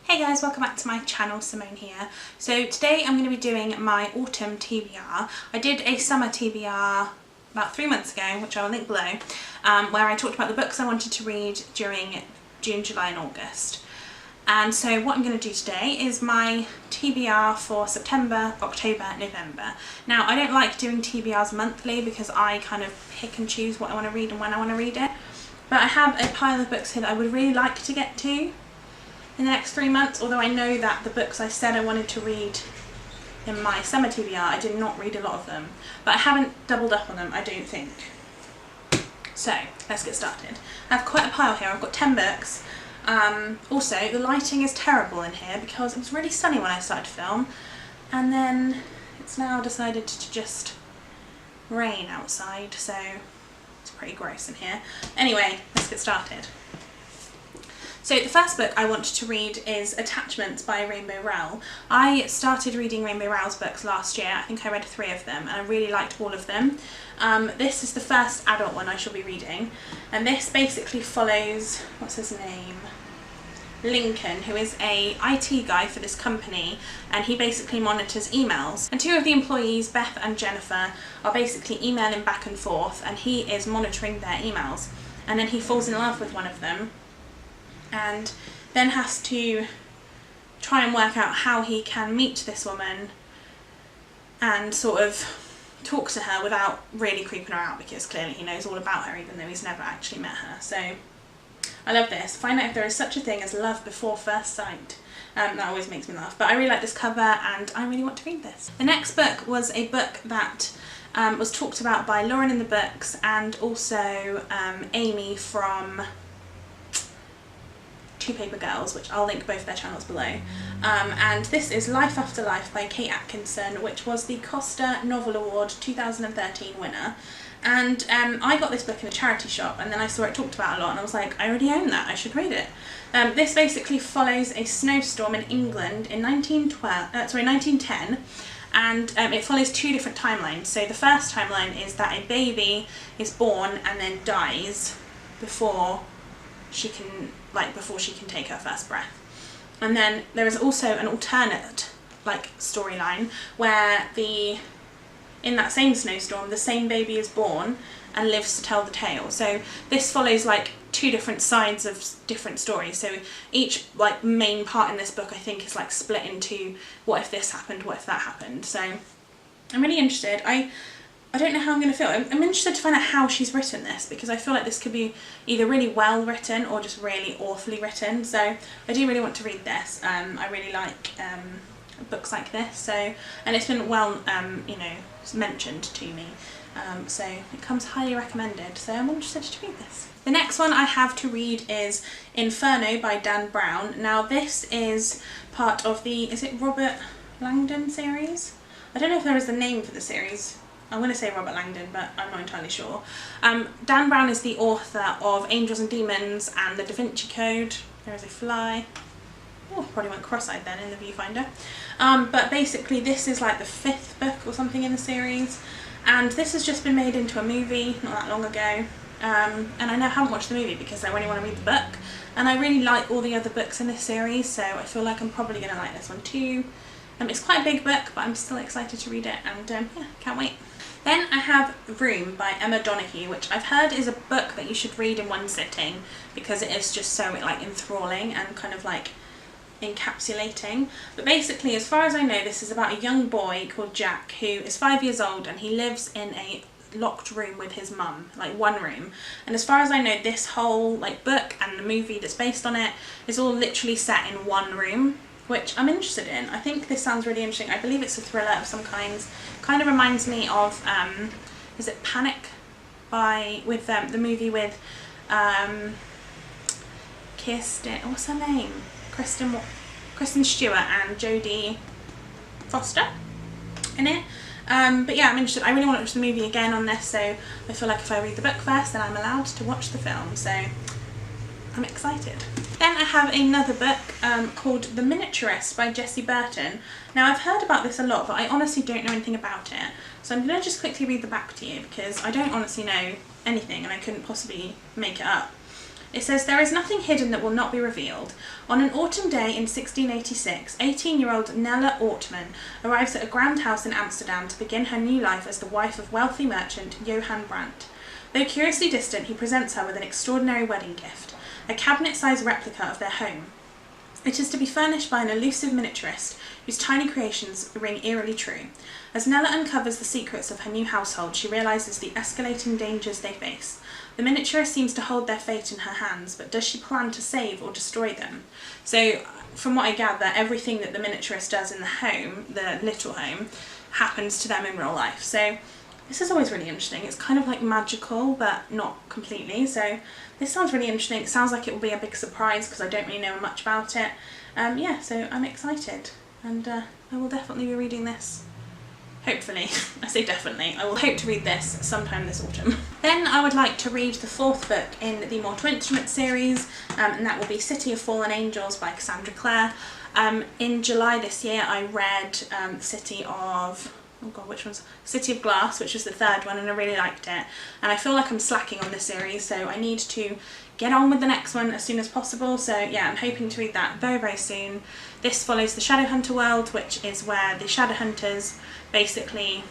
Hey guys, welcome back to my channel, Simone here. So today I'm going to be doing my Autumn TBR. I did a Summer TBR about 3 months ago, which I will link below, where I talked about the books I wanted to read during June, July and August. And so what I'm going to do today is my TBR for September, October, November. Now I don't like doing TBRs monthly because I kind of pick and choose what I want to read and when I want to read it. But I have a pile of books here that I would really like to get to in the next 3 months, although I know that the books I said I wanted to read in my Summer TBR, I did not read a lot of them. But I haven't doubled up on them, I don't think. So, let's get started. I have quite a pile here, I've got 10 books. Also, the lighting is terrible in here because it was really sunny when I started to film, and then it's now decided to just rain outside, so it's pretty gross in here. Anyway, let's get started. So the first book I wanted to read is Attachments by Rainbow Rowell. I started reading Rainbow Rowell's books last year. I think I read 3 of them and I really liked all of them. This is the first adult one I shall be reading, and this basically follows, what's his name? Lincoln, who is a IT guy for this company, and he basically monitors emails. And 2 of the employees, Beth and Jennifer, are basically emailing back and forth, and he is monitoring their emails. And then he falls in love with one of them, and then has to try and work out how he can meet this woman and sort of talk to her without really creeping her out, because clearly he knows all about her even though he's never actually met her. So I love this. Find out if there is such a thing as love before first sight. That always makes me laugh, but I really like this cover and I really want to read this. The next book was a book that was talked about by Lauren in the Books and also Amy from Two Paper Girls, which I'll link both their channels below. And this is Life After Life by Kate Atkinson, which was the Costa Novel Award 2013 winner. And I got this book in a charity shop, and then I saw it talked about a lot and I was like, I already own that, I should read it. This basically follows a snowstorm in England in 1910, and it follows 2 different timelines. So the first timeline is that a baby is born and then dies before she can take her first breath. And then there is also an alternate storyline where in that same snowstorm the same baby is born and lives to tell the tale. So this follows 2 different sides of different stories. So each main part in this book I think is split into what if this happened, what if that happened. So I'm really interested. I don't know how I'm going to feel. I'm interested to find out how she's written this, because I feel like this could be either really well written or just really awfully written. So I do really want to read this. I really like books like this. So, and it's been well, mentioned to me. So it comes highly recommended. So I'm interested to read this. The next one I have to read is Inferno by Dan Brown. Now this is part of the, is it Robert Langdon series? I don't know if there is a name for the series. I'm going to say Robert Langdon, but I'm not entirely sure. Dan Brown is the author of Angels and Demons and the Da Vinci Code. There is a fly. Oh, probably went cross-eyed then in the viewfinder. But basically this is the 5th book or something in the series, and this has just been made into a movie not that long ago. And I haven't watched the movie because I only want to read the book, and I really like all the other books in this series, so I feel like I'm probably going to like this one too. It's quite a big book, but I'm still excited to read it, and yeah, can't wait. Then I have Room by Emma Donoghue, which I've heard is a book that you should read in one sitting because it is just so enthralling and kind of encapsulating. But basically, as far as I know, this is about a young boy called Jack who is 5 years old and he lives in a locked room with his mum, one room. And as far as I know, this whole book and the movie that's based on it is all literally set in one room, which I'm interested in. I think this sounds really interesting. I believe it's a thriller of some kinds. Kind of reminds me of, is it Panic? With the movie with Kirsten, what's her name? Kristen Stewart and Jodie Foster in it. But yeah, I'm interested. I really want to watch the movie again on this, so I feel like if I read the book first, then I'm allowed to watch the film. So I'm excited. Then I have another book called The Miniaturist by Jessie Burton. Now I've heard about this a lot, but I honestly don't know anything about it. So I'm going to just quickly read the back to you because I don't honestly know anything and I couldn't possibly make it up. It says, there is nothing hidden that will not be revealed. On an autumn day in 1686, 18-year-old Nella Ortman arrives at a grand house in Amsterdam to begin her new life as the wife of wealthy merchant Johann Brandt. Though curiously distant, he presents her with an extraordinary wedding gift, a cabinet-sized replica of their home. It is to be furnished by an elusive miniaturist, whose tiny creations ring eerily true. As Nella uncovers the secrets of her new household, she realises the escalating dangers they face. The miniaturist seems to hold their fate in her hands, but does she plan to save or destroy them? So, from what I gather, everything that the miniaturist does in the home, the little home, happens to them in real life. So, this is always really interesting. It's kind of like magical, but not completely. So, this sounds really interesting. It sounds like it will be a big surprise because I don't really know much about it. Yeah, so I'm excited, and I will definitely be reading this. Hopefully. I say definitely. I will hope to read this sometime this autumn. Then I would like to read the 4th book in the Mortal Instruments series, and that will be City of Fallen Angels by Cassandra Clare. In July this year I read City of... oh god, which one's? City of Glass, which was the 3rd one, and I really liked it. And I feel like I'm slacking on this series, so I need to get on with the next one as soon as possible. So yeah, I'm hoping to read that very, very soon. This follows the Shadowhunter world, which is where the Shadowhunters basically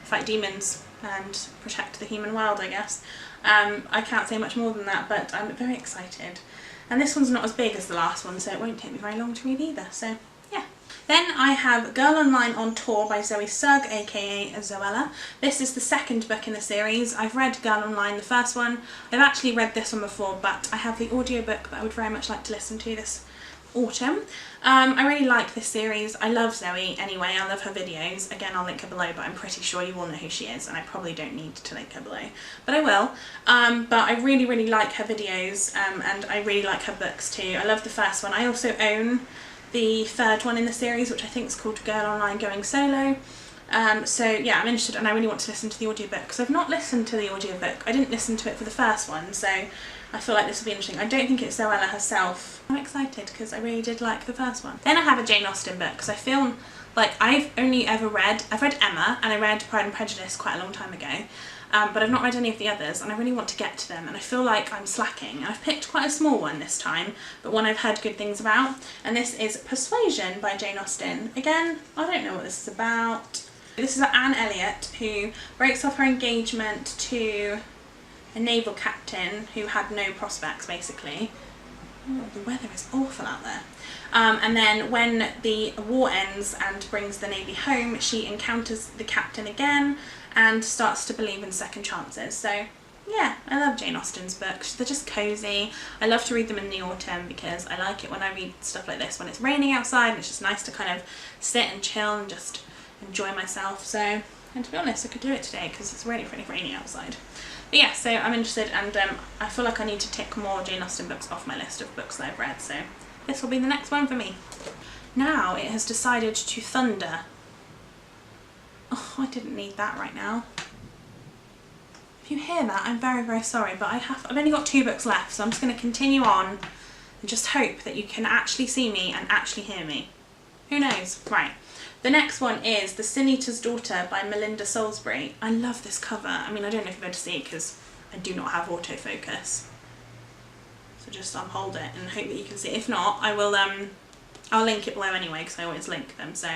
fight demons and protect the human world, I guess. I can't say much more than that, but I'm very excited. And this one's not as big as the last one, so it won't take me very long to read either, so yeah. Then I have Girl Online on Tour by Zoe Sugg, aka Zoella. This is the 2nd book in the series. I've read Girl Online, the first one. I've actually read this one before, but I have the audiobook that I would very much like to listen to this autumn. I really like this series. I love Zoe anyway. I love her videos. Again, I'll link her below, but I'm pretty sure you all know who she is, and I probably don't need to link her below, but I will. But I really, really like her videos, and I really like her books too. I love the first one. I also own the 3rd one in the series, which I think is called Girl Online Going Solo. So yeah, I'm interested, and I really want to listen to the audiobook because I've not listened to the audiobook. I didn't listen to it for the first one, so I feel like this will be interesting. I don't think it's Zoella herself. I'm excited because I really did like the first one. Then I have a Jane Austen book because I feel like I've read Emma, and I read Pride and Prejudice quite a long time ago. But I've not read any of the others, and I really want to get to them, and I feel like I'm slacking. I've picked quite a small one this time, but one I've heard good things about, and this is Persuasion by Jane Austen. Again, I don't know what this is about. This is about Anne Elliot, who breaks off her engagement to a naval captain who had no prospects, basically. Oh, the weather is awful out there. And then when the war ends and brings the navy home, she encounters the captain again and starts to believe in second chances. So yeah, I love Jane Austen's books. They're just cozy. I love to read them in the autumn because I like it when I read stuff like this when it's raining outside, and it's just nice to kind of sit and chill and just enjoy myself. So, and to be honest, I could do it today because it's really, really rainy outside. But yeah, so I'm interested, and I feel like I need to tick more Jane Austen books off my list of books that I've read, so this will be the next one for me. Now it has decided to thunder. Oh, I didn't need that right now. If you hear that, I'm very, very sorry, but I've only got 2 books left, so I'm just going to continue on and just hope that you can actually see me and actually hear me. Who knows? Right. The next one is The Sin Eater's Daughter by Melinda Salisbury. I love this cover. I mean, I don't know if you're able to see it because I do not have autofocus. So just hold it and hope that you can see it. If not, I will, I'll link it below anyway because I always link them. So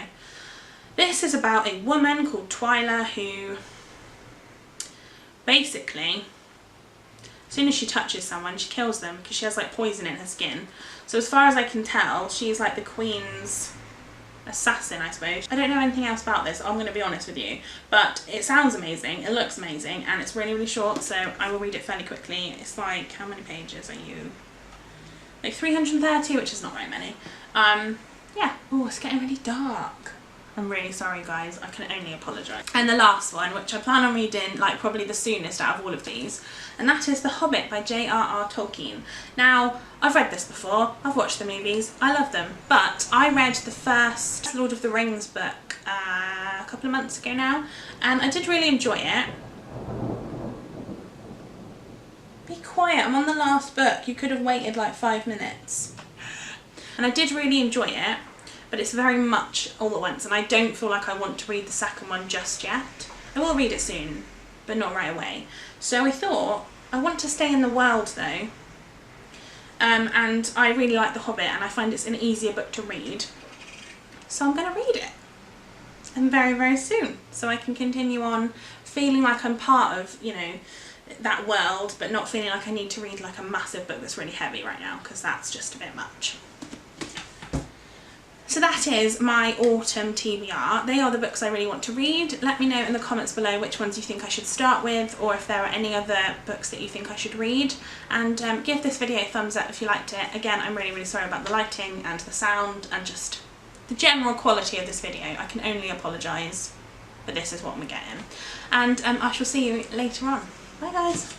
this is about a woman called Twyla who basically, as soon as she touches someone, she kills them because she has like poison in her skin. So as far as I can tell, she's like the queen's assassin, I suppose. I don't know anything else about this, I'm going to be honest with you, but it sounds amazing, it looks amazing, and it's really, really short, so I will read it fairly quickly. It's like, how many pages are you? Like 330, which is not very many. Yeah. Oh, it's getting really dark. I'm really sorry guys, I can only apologise. And the last one, which I plan on reading like probably the soonest out of all of these, and that is The Hobbit by J.R.R. Tolkien. Now, I've read this before, I've watched the movies, I love them, but I read the first Lord of the Rings book a couple of months ago now, and I did really enjoy it. Be quiet, I'm on the last book, you could have waited like 5 minutes. And I did really enjoy it, but it's very much all at once, and I don't feel like I want to read the second one just yet. I will read it soon, but not right away. So I thought, I want to stay in the world though, and I really like The Hobbit, and I find it's an easier book to read. So I'm going to read it, and very, very soon, so I can continue on feeling like I'm part of, you know, that world, but not feeling like I need to read like a massive book that's really heavy right now, because that's just a bit much. So that is my autumn TBR. They are the books I really want to read. Let me know in the comments below which ones you think I should start with, or if there are any other books that you think I should read. And give this video a thumbs up if you liked it. Again, I'm really, really sorry about the lighting and the sound and just the general quality of this video. I can only apologise, but this is what we're getting. And I shall see you later on. Bye guys.